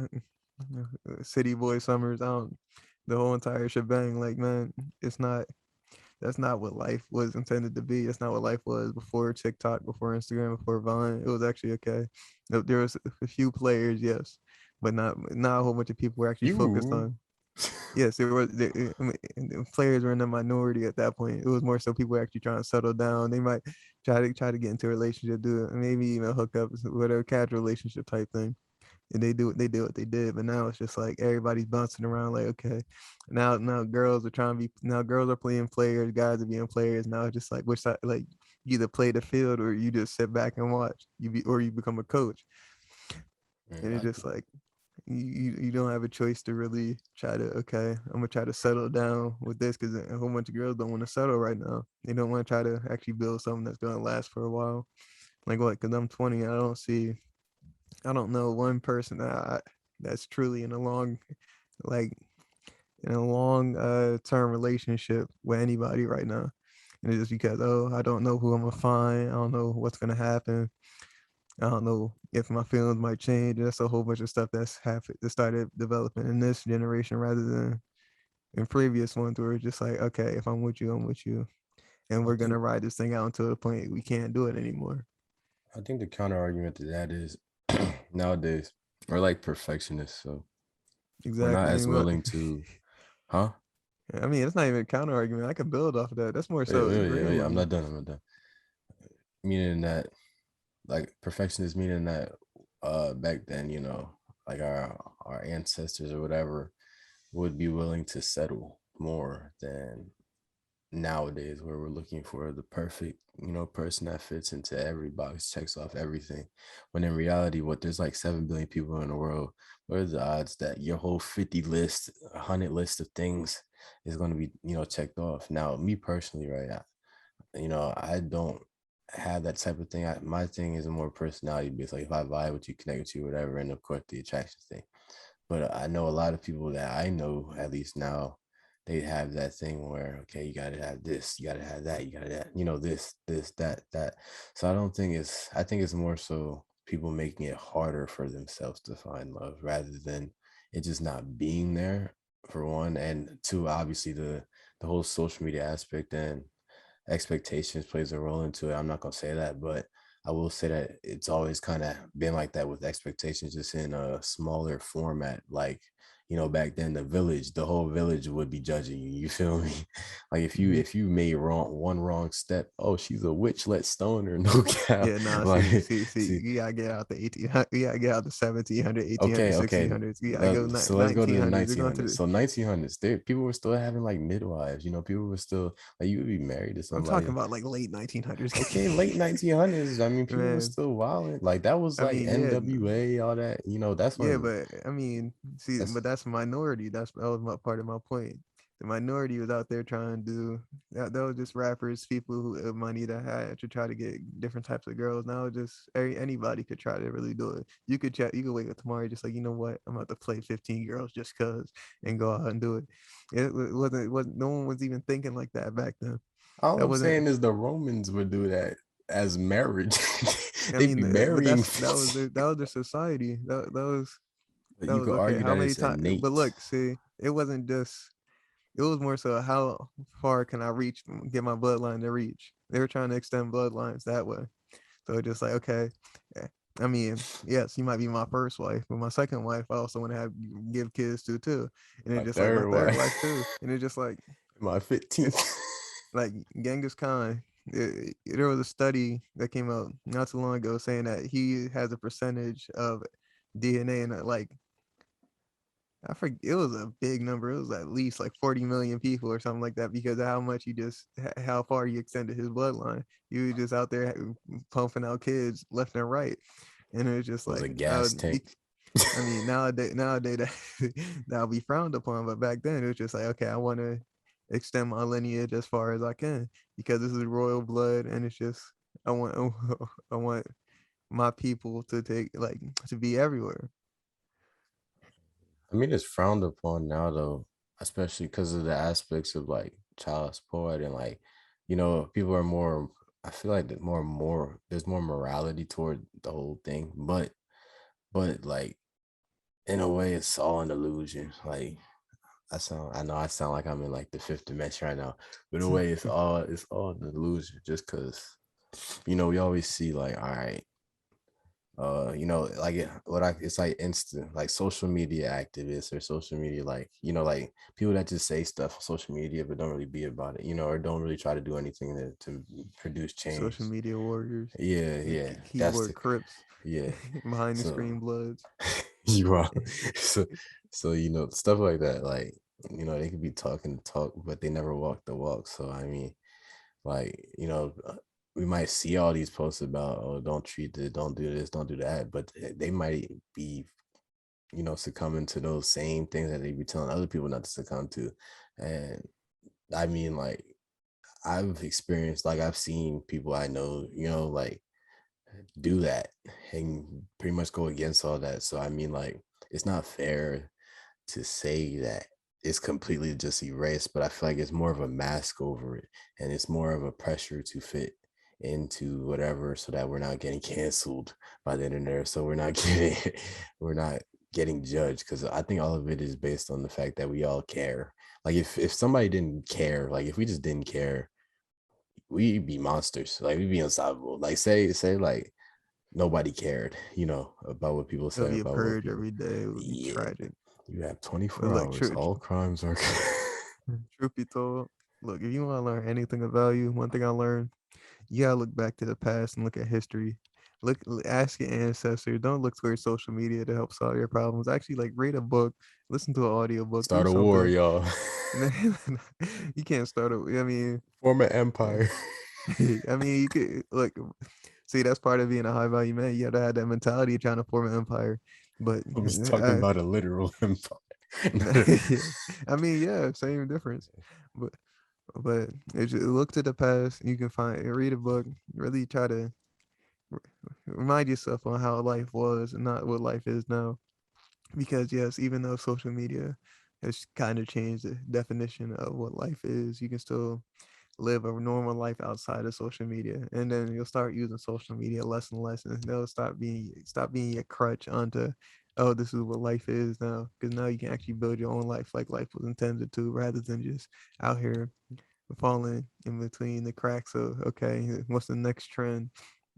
city boy summers. I don't, the whole entire shebang. Like, man, it's not that's not what life was intended to be. That's not what life was before TikTok, before Instagram, before Vine. It was actually okay. There was a few players, yes, but not a whole bunch of people were actually focused you. on. Yes, there was I mean, the players were in the minority at that point. It was more so people were actually trying to settle down. They might try to get into a relationship, do it, maybe even hook up, whatever, casual relationship type thing, and they did what they did. But now it's just like everybody's bouncing around, like, okay, now girls are trying to be, now girls are playing players, guys are being players. Now it's just like, which side, like, you either play the field or you just sit back and watch, or you become a coach. And it's just like, you don't have a choice to really try to, okay, I'm gonna try to settle down with this, because a whole bunch of girls don't want to settle right now. They don't want to try to actually build something that's gonna last for a while. Like, what? Because I'm 20, I don't know one person that's truly in a long, like, in a long term relationship with anybody right now. And it's just because, oh, I don't know who I'm gonna find. I don't know what's gonna happen. I don't know if my feelings might change. That's a whole bunch of stuff that started developing in this generation rather than in previous ones, where it's just like, okay, if I'm with you, I'm with you, and I we're gonna think ride this thing out until the point we can't do it anymore. I think the counter argument to that is nowadays we're like perfectionists, so we're not Exactly. I as mean, what? willing to, huh? I mean, it's not even a counter argument. I can build off of that. That's more Wait, so wait, wait, agreeing wait, with I'm you. not done. I'm not done. Meaning that, like, perfectionist, meaning that, back then, like our ancestors or whatever would be willing to settle more than nowadays, where we're looking for the perfect person that fits into every box, checks off everything, when in reality, what, there's like 7 billion people in the world. What are the odds that your whole 50 list, 100 list of things is going to be checked off? Now, me personally, right, I don't have that type of thing. My thing is a more personality based, like if I vibe with you, connect with you, whatever, and of course the attraction thing. But I know a lot of people that I know, at least now, they have that thing where, okay, you gotta have this, you gotta have that, you gotta have, this, that. So I think it's more so people making it harder for themselves to find love rather than it just not being there, for one. And two, obviously the whole social media aspect and expectations plays a role into it. I'm not gonna say that, but I will say that it's always kind of been like that with expectations, just in a smaller format. Like, back then the whole village would be judging you. You feel me? Like if you Mm-hmm. if you made one wrong step, oh, she's a witch, let's stone her. No cap. Yeah, nah, Like, see, see, you gotta get out the 1800, you gotta get out the 1700, okay, 1800, okay. 1600s. You gotta go So let's go to the 1900s. You're going to 1900s. the, So 1900s, people were still having like midwives. People were still like, you would be married to I'm talking somebody. about like late 1900s. Okay, late 1900s. I mean, people were Man, still wilding. Like that was I like mean, yeah, NWA, all that. That's yeah, when but I mean, see, that's but that's minority. That was my part of my point. The minority was out there trying to do that. That was just rappers, people who had money that had to try to get different types of girls. Now just anybody could try to really do it. You could chat. You could wake up tomorrow just like, you know what, I'm about to play 15 girls just cause, and go out and do it. It wasn't. No one was even thinking like that back then. All That I'm wasn't. saying is the Romans would do that as marriage. I They'd be mean, but marrying. that was their society. But That you was could okay. argue How that many it's times? But innate. look, see, it wasn't just. It was more so how far can I reach, get my bloodline to reach. They were trying to extend bloodlines that way. So it's just like, okay, eh, I mean, yes, you might be my first wife, but my second wife, I also want to have give kids to too, and it's My just like my third third wife. wife too, and it's just My 15th. like Genghis Khan. There was a study that came out not too long ago saying that he has a percentage of DNA and like I forget, it was a big number. It was at least like 40 million people or something like that because of how much he just, how far he extended his bloodline. He was just out there pumping out kids left and right. And it was just Was like, a gas tank. I mean, nowadays that that'll be frowned upon. But back then it was just like, okay, I want to extend my lineage as far as I can because this is royal blood. And it's just, I want, I want my people to take, like, to be everywhere. I mean, it's frowned upon now though, especially because of the aspects of like child support and like, people are more. I feel like that more. There's more morality toward the whole thing, but like in a way, it's all an illusion. Like I know I sound like I'm in like the fifth dimension right now, but in a way, it's all an illusion. Just because, we always see like, all right, like it's like instant, like social media activists or social media, like, like people that just say stuff on social media but don't really be about it, or don't really try to do anything to produce change. Social media warriors, Yeah, yeah, that's keyboard the crips, yeah. behind the So screen bloods. you are so stuff like that, like, they could be talking the talk, but they never walk the walk. So I mean, like, we might see all these posts about, oh, don't treat this, don't do this, don't do that, but they might be, succumbing to those same things that they be telling other people not to succumb to. And I mean, like, I've experienced, like, I've seen people I know, like, do that and pretty much go against all that. So I mean, like, it's not fair to say that it's completely just erased, but I feel like it's more of a mask over it, and it's more of a pressure to fit into whatever, so that we're not getting canceled by the internet, so we're not getting judged, because I think all of it is based on the fact that we all care. Like, if somebody didn't care, like if we just didn't care, we'd be monsters. Like, we'd be unstoppable. Like, say like nobody cared, about what people It'll say be a about what purge people. every day. It would be Yeah, tragic. you have But 24 look, hours. All crimes are. truth be told, look, if you want to learn anything of value, one thing I learned, you gotta look back to the past and look at history. Ask your ancestors. Don't look towards social media to help solve your problems. Actually, like, read a book, listen to an audio book, do Start a war, something. y'all. You can't start a. I mean, Form an empire. I mean, you could look. See, that's part of being a high value man. You gotta have that mentality of trying to form an empire. But I was talking about a literal empire. I mean, yeah, same difference. But if you look to the past, you can read a book, really try to remind yourself on how life was and not what life is now. Because yes, even though social media has kind of changed the definition of what life is, you can still live a normal life outside of social media, and then you'll start using social media less and less, and they'll stop being a crutch onto, oh, this is what life is now, because now you can actually build your own life like life was intended to, rather than just out here falling in between the cracks of, okay, what's the next trend,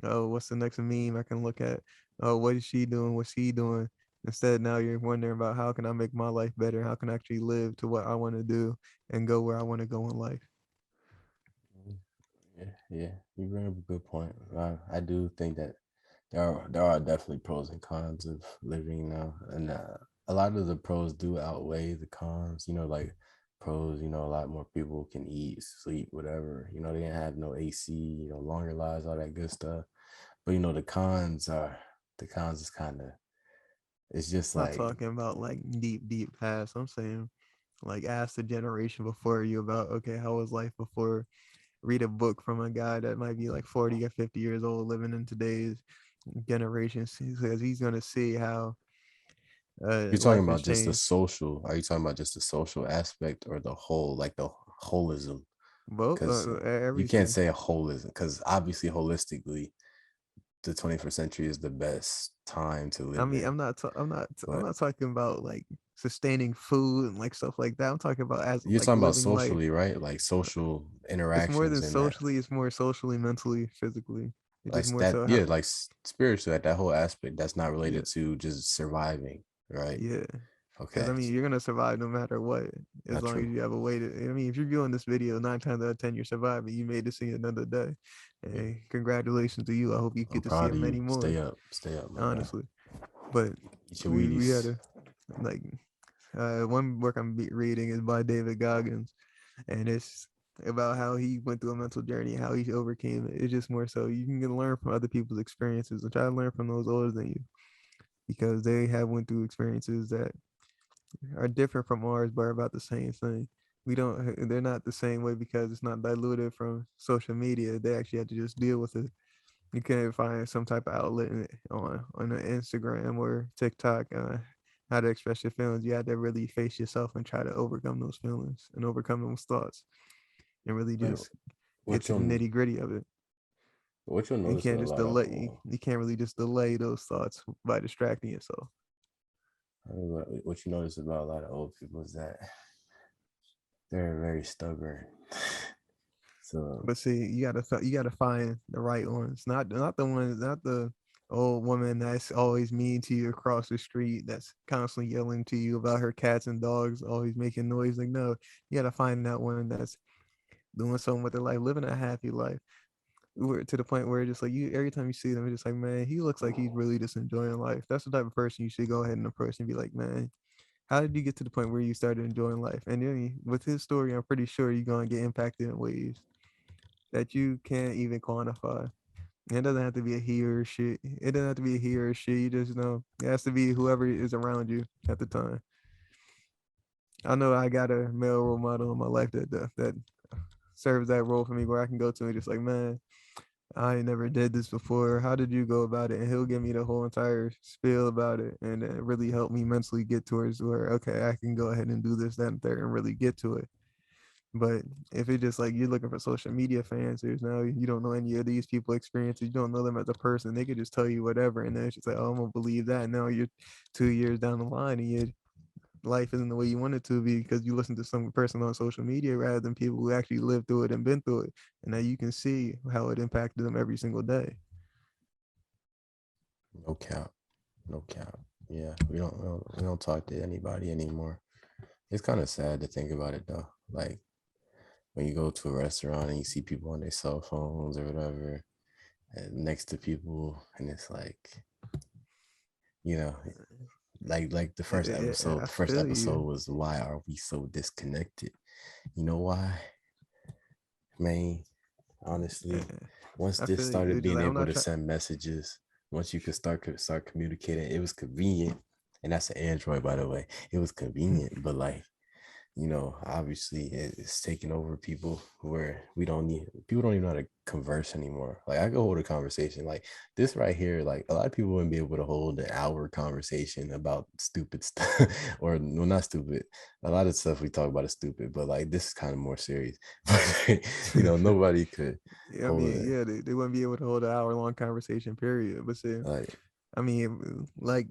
oh, what's the next meme I can look at, oh, what is she doing, what's he doing. Instead, now you're wondering about how can I make my life better, how can I actually live to what I want to do and go where I want to go in life. Yeah, you bring up a good point. I do think that there are definitely pros and cons of living now, and a lot of the pros do outweigh the cons. Like pros, a lot more people can eat, sleep, whatever. They didn't have no AC, longer lives, all that good stuff. But the cons is kind of, it's just Not like, talking about like deep, deep past. I'm saying Like ask the generation before you about, okay, how was life before? Read a book from a guy that might be like 40 or 50 years old living in today's generation, because he's going to see how You're talking life has about just the changed. social. Are you talking about just the social aspect or the whole, like the holism? Both, Because you can't everything. say a holism, because obviously holistically, the 21st century is the best time to I live mean, in. I'm But not talking about like sustaining food and like stuff like that. I'm talking about as you're like talking about living life. socially, right? Like social It's more interactions than and that. socially. It's more socially, mentally, physically. It's Like just more that, so yeah, how. like spiritually, like that whole aspect that's not Yeah, related to just surviving, right? yeah. Because I Okay, mean, you're gonna survive no matter what, as not long as true. you have a way to. I mean, if you're viewing this video 9 times out of 10, you're surviving. You made it see another day. Yeah, And congratulations to you. I hope you I'm get to see proud it of many you. more. Stay up, my guy. Honestly, but Eat your we Wheaties. had a like one book I'm reading is by David Goggins, and it's about how he went through a mental journey, how he overcame it. It's just more so you can learn from other people's experiences and try to learn from those older than you, because they have went through experiences that are different from ours but are about the same thing. We don't They're not the same way because it's not diluted from social media. They actually have to just deal with it. You can't find some type of outlet on an Instagram or TikTok, how to express your feelings. You have to really face yourself and try to overcome those feelings and overcome those thoughts and really Like just get what to the you'll nitty gritty of it. what you'll You notice can't with a just lot of delay. You can't really just delay those thoughts by distracting yourself. what you notice about a lot of old people is that they're very stubborn. So But see, you gotta find the right ones, not the ones, not the old woman that's always mean to you across the street, that's constantly yelling to you about her cats and dogs, always making noise. Like, no, you gotta find that one that's doing something with their life, living a happy life. To the point where just like you, every time you see them, it's just like, man, he looks like he's really just enjoying life. That's the type of person you should go ahead and approach and be like, man, how did you get to the point where you started enjoying life? And then with his story, I'm pretty sure you're gonna get impacted in ways that you can't even quantify. It doesn't have to be a he or a she. It doesn't have to be a he or a she. You just know it has to be whoever is around you at the time. I know I got a male role model in my life that serves that role for me, where I can go to and just like, man, I never did this before. How did you go about it? And he'll give me the whole entire spiel about it, and it really helped me mentally get towards where, okay, I can go ahead and do this, that, and third, and really get to it. But if it's just like you're looking for social media fans, there's now you don't know any of these people experiences, you don't know them as a person. They could just tell you whatever, and then it's just like, oh, I'm gonna believe that. And now you're 2 years down the line, and your life isn't the way you want it to be because you listen to some person on social media rather than people who actually lived through it and been through it, and now you can see how it impacted them every single day. no count, no count. Yeah, we don't talk to anybody anymore. It's kind of sad to think about it though. Like when you go to a restaurant and you see people on their cell phones or whatever next to people, and it's like, you know, like I the first feel episode you. was why are we so disconnected? You know why, man? Honestly, once I this feel you. started It's just being like I'm able not to trying. send messages, once you could start communicating, it was convenient. And that's an Android, by the way. It was convenient, but like, obviously it's taking over people where people don't even know how to converse anymore. Like I could hold a conversation like this right here. Like a lot of people wouldn't be able to hold an hour conversation about stupid stuff or well, not stupid. A lot of stuff we talk about is stupid, but like this is kind of more serious. Nobody could Yeah, I hold mean, it. yeah, they wouldn't be able to hold an hour long conversation, period. But see, Like I mean, like,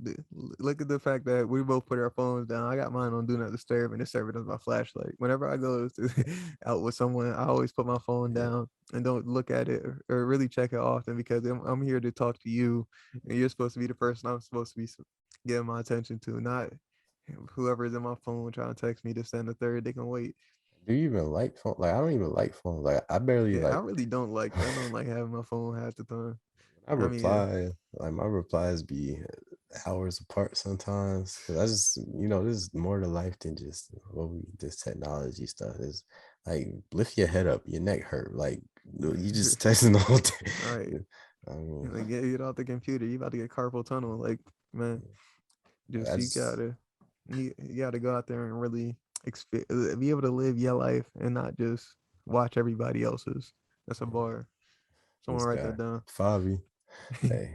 look at the fact that we both put our phones down. I got mine on Do Not Disturb, and it's serving as my flashlight. Whenever I go out with someone, I always put my phone yeah, down and don't look at it or really check it often because I'm here to talk to you, and you're supposed to be the person I'm supposed to be giving my attention to, not whoever's in my phone trying to text me to send a third. They can wait. do you even like phone? Like I don't even like phones. Like I barely Yeah, I like really don't like. I don't like having my phone half the time. I I mean, reply, like my replies be hours apart sometimes. Cause I just, this is more to life than just this technology stuff. Is like lift your head up, your neck hurt. Like you just texting the whole right. day. I mean, Like, get off the computer. You about to get carpal tunnel. Like, man, I just just you gotta go out there and really. be able to live your life and not just watch everybody else's. That's a bar. Someone This write guy, that down. Favi. Hey,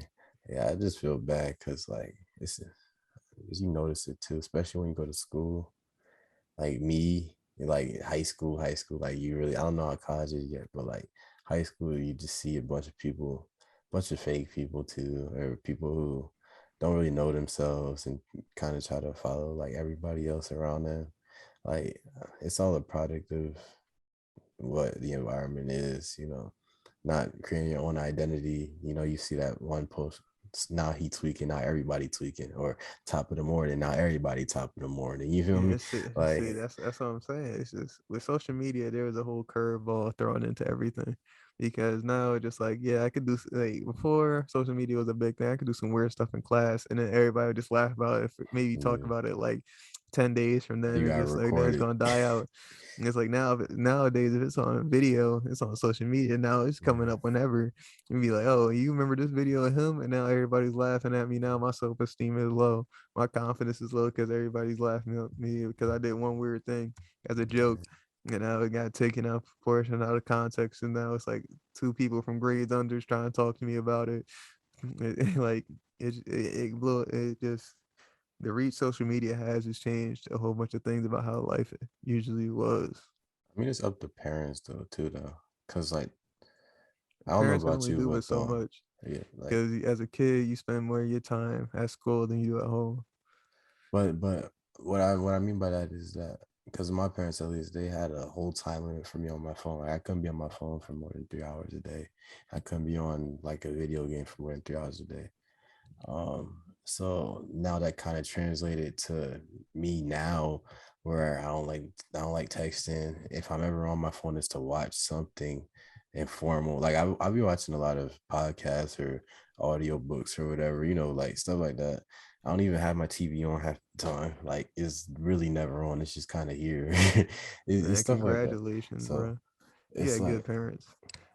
yeah, I just feel bad because like you notice it too, especially when you go to school. Like me, like high school, like you really, I don't know how college is yet, but like high school, you just see a bunch of people, bunch of fake people too, or people who don't really know themselves and kind of try to follow like everybody else around them. Like it's all a product of what the environment is, not creating your own identity. You see that one post, now he tweaking, now everybody tweaking, or top of the morning, now everybody top of the morning. You feel me? Yeah, see, Like, that's what I'm saying. It's just with social media, there was a whole curveball thrown into everything. Because now it's just like, yeah, I could do like before social media was a big thing. I could do some weird stuff in class, and then everybody would just laugh about it. Maybe talk yeah, about it like 10 days from then, you and got just like then it's recorded. gonna die out. And it's like nowadays, if it's on video, it's on social media. Now it's coming up whenever. You be like, oh, you remember this video of him? And now everybody's laughing at me. Now my self esteem is low, my confidence is low because everybody's laughing at me because I did one weird thing as a joke. And now it got taken out of proportion, out of context, and now it's like two people from grades unders trying to talk to me about it. Like it blew it just the reach social media has just changed a whole bunch of things about how life usually was. I mean, it's up to parents though, too, though, because like I don't know Parents can about only you, do but but so much yeah, like, because as a kid you spend more of your time at school than you do at home. but what I mean by that is that because my parents, at least, they had a whole time limit for me on my phone. Like I couldn't be on my phone for more than 3 hours a day. I couldn't be on like a video game for more than 3 hours a day. So now that kind of translated to me now, where I don't like texting. If I'm ever on my phone, it's to watch something informal. Like I'll be watching a lot of podcasts or audio books or whatever, like stuff like that. I don't even have my TV on half the time. Like it's really never on. It's just kind of here. It's Man, stuff like that. congratulations, So bro. You it's had good like, parents.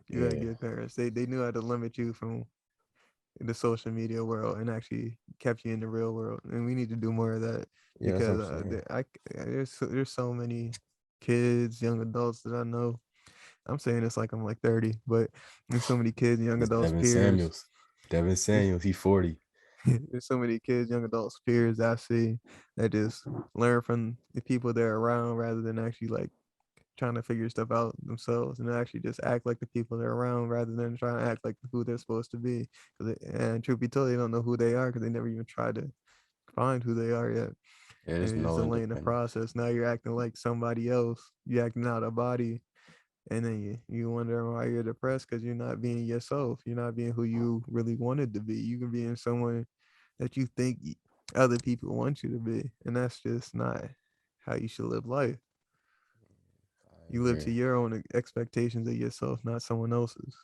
You had yeah, good parents. They knew how to limit you from the social media world and actually kept you in the real world. And we need to do more of that yeah, that's what because I'm saying. there's so many kids, young adults that I know. I'm saying it's like I'm like 30, but there's so many kids, young It's adults, Devin peers. Samuels. Devin There's, Samuels, he 40. there's so many kids, young adults, peers that I see that just learn from the people they're around rather than actually like trying to figure stuff out themselves and actually just act like the people they're around rather than trying to act like who they're supposed to be. And truth be told, they don't know who they are because they never even tried to find who they are yet. Yeah, And there's it's just no delaying the independence. process. Now you're acting like somebody else. You're acting out of body. And then you wonder why you're depressed because you're not being yourself. You're not being who you really wanted to be. You can be in someone that you think other people want you to be. And that's just not how you should live life. I You live agree. to your own expectations of yourself, not someone else's.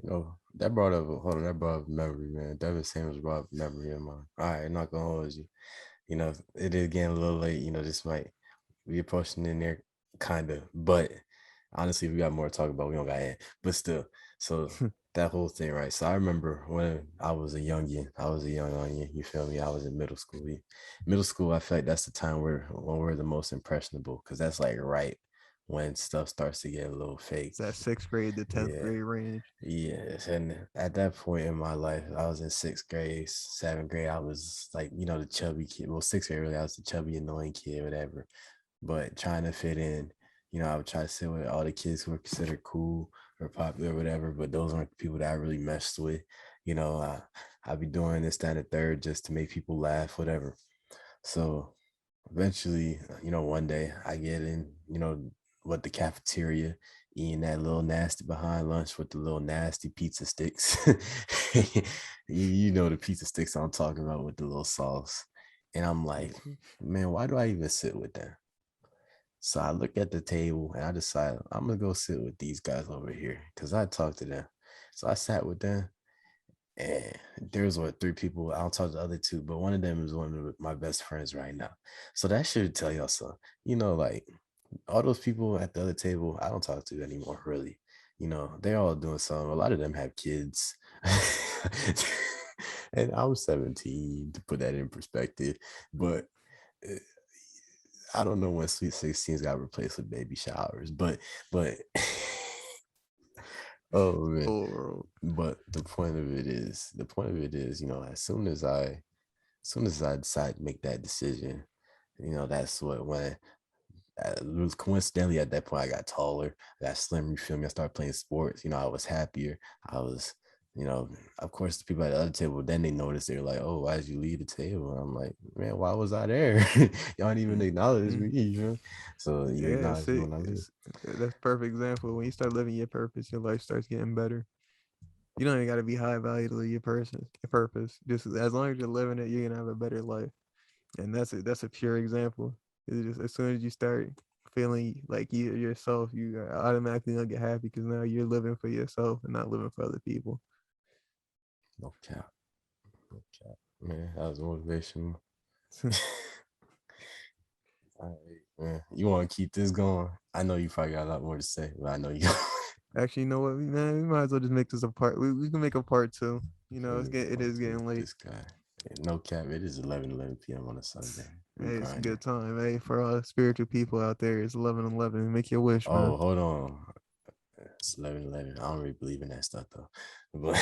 That brought up memory, man. Devin Samuels brought up memory of mine. All right, not gonna hold you. It is getting a little late. This might be approaching in there, kind of. But honestly, we got more to talk about. We don't got it. But still, so that whole thing, right? So I remember when I was a youngin. I was a young onion. You feel me? I was in middle school. Middle school, I feel like that's the time when we're the most impressionable because that's like right when stuff starts to get a little fake. It's that sixth grade to 10th Yeah. grade range. Yes, and at that point in my life, I was in sixth grade, seventh grade. I was like, the chubby kid. Well, sixth grade, really, I was the chubby, annoying kid, whatever. But trying to fit in, I would try to sit with all the kids who were considered cool or popular or whatever. But those aren't the people that I really messed with. I'd be doing this, that, and the third just to make people laugh, whatever. So eventually, one day I get in, what the cafeteria, eating that little nasty behind lunch with the little nasty pizza sticks. You know the pizza sticks I'm talking about with the little sauce. And I'm like, man, why do I even sit with them? So I look at the table and I decide I'm gonna go sit with these guys over here because I talked to them. So I sat with them and there's three people. I don't talk to the other two, but one of them is one of my best friends right now. So that should tell y'all something. Like all those people at the other table, I don't talk to anymore, really. They're all doing something. A lot of them have kids. And I'm 17 to put that in perspective. But uh, I don't know when Sweet 16s got replaced with baby showers, but oh man. Oh, But the point of it is, as soon as I decide to make that decision, that's when it was coincidentally at that point I got taller, I got slimmer, you feel me? I started playing sports, I was happier. I was, of course, the people at the other table, then they noticed, they're like, oh, why did you leave the table? And I'm like, man, why was I there? Y'all didn't even acknowledge me, So you yeah, acknowledge me see, when I leave. that's perfect example. When you start living your purpose, your life starts getting better. You don't even got to be high value to live your purpose. Just as long as you're living it, you're gonna have a better life. And that's a pure example. It's just as soon as you start feeling like you yourself, you are automatically gonna get happy because now you're living for yourself and not living for other people. No cap. No cap. Man, that was motivational. All right, man. You want to keep this going? I know you probably got a lot more to say, but I know you. Actually, you know what, man? We might as well just make this a part. We can make a part two. It is With getting late. this guy. No cap. It is 11 p.m. on a Sunday. We Hey, it's a grinding. good time. Hey, for all spiritual people out there, it's 11:11. Make your wish, Oh, man. hold on. It's 11:11. I don't really believe in that stuff though. But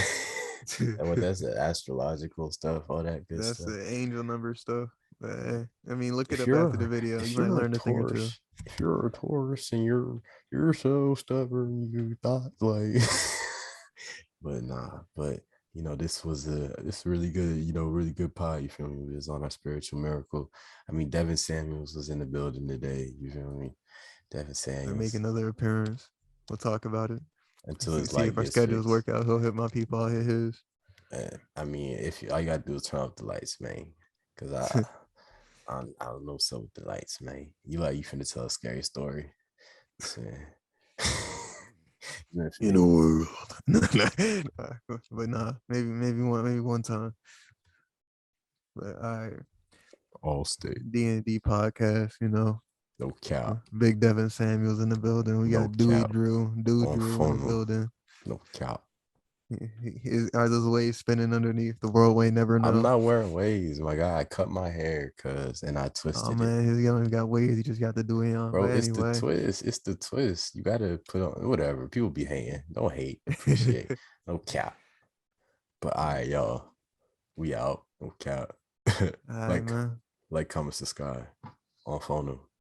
that's the astrological stuff, all that good That's stuff. the angel number stuff. But, I mean, look it If up after the you're video. You if might you're a learn a thing or two. Taurus, if you're a Taurus and you're so stubborn, you thought like but nah, but this really good, really good pod, you feel me? It was on our spiritual miracle. I mean, Devin Samuels was in the building today, you feel me? Devin I make Samuels. another appearance. We'll talk about it. Until his See light if our gets schedules fixed. work out. He'll hit my people. I'll hit his. I mean, all you gotta do is turn off the lights, man. Cause I don't know what's up with the lights, man. You finna tell a scary story. Man. In a world. But nah, maybe one time. But all right. All state. D.N.D Podcast, No cap. Big Devin Samuels in the building. We No got cap. Dude On Drew in the phone. building. No cap. Are those waves spinning underneath? The world may never I'm know. not wearing waves, my guy. I cut my hair and I Oh twisted it. man, he's got waves. He just got the doing on. Bro, But it's the anyway, twist. It's the twist. You gotta put on whatever. People be hating. Don't hate. Appreciate. No cap. But all right, y'all. We out. No cap. all right, like man. like comment, subscribe on phone.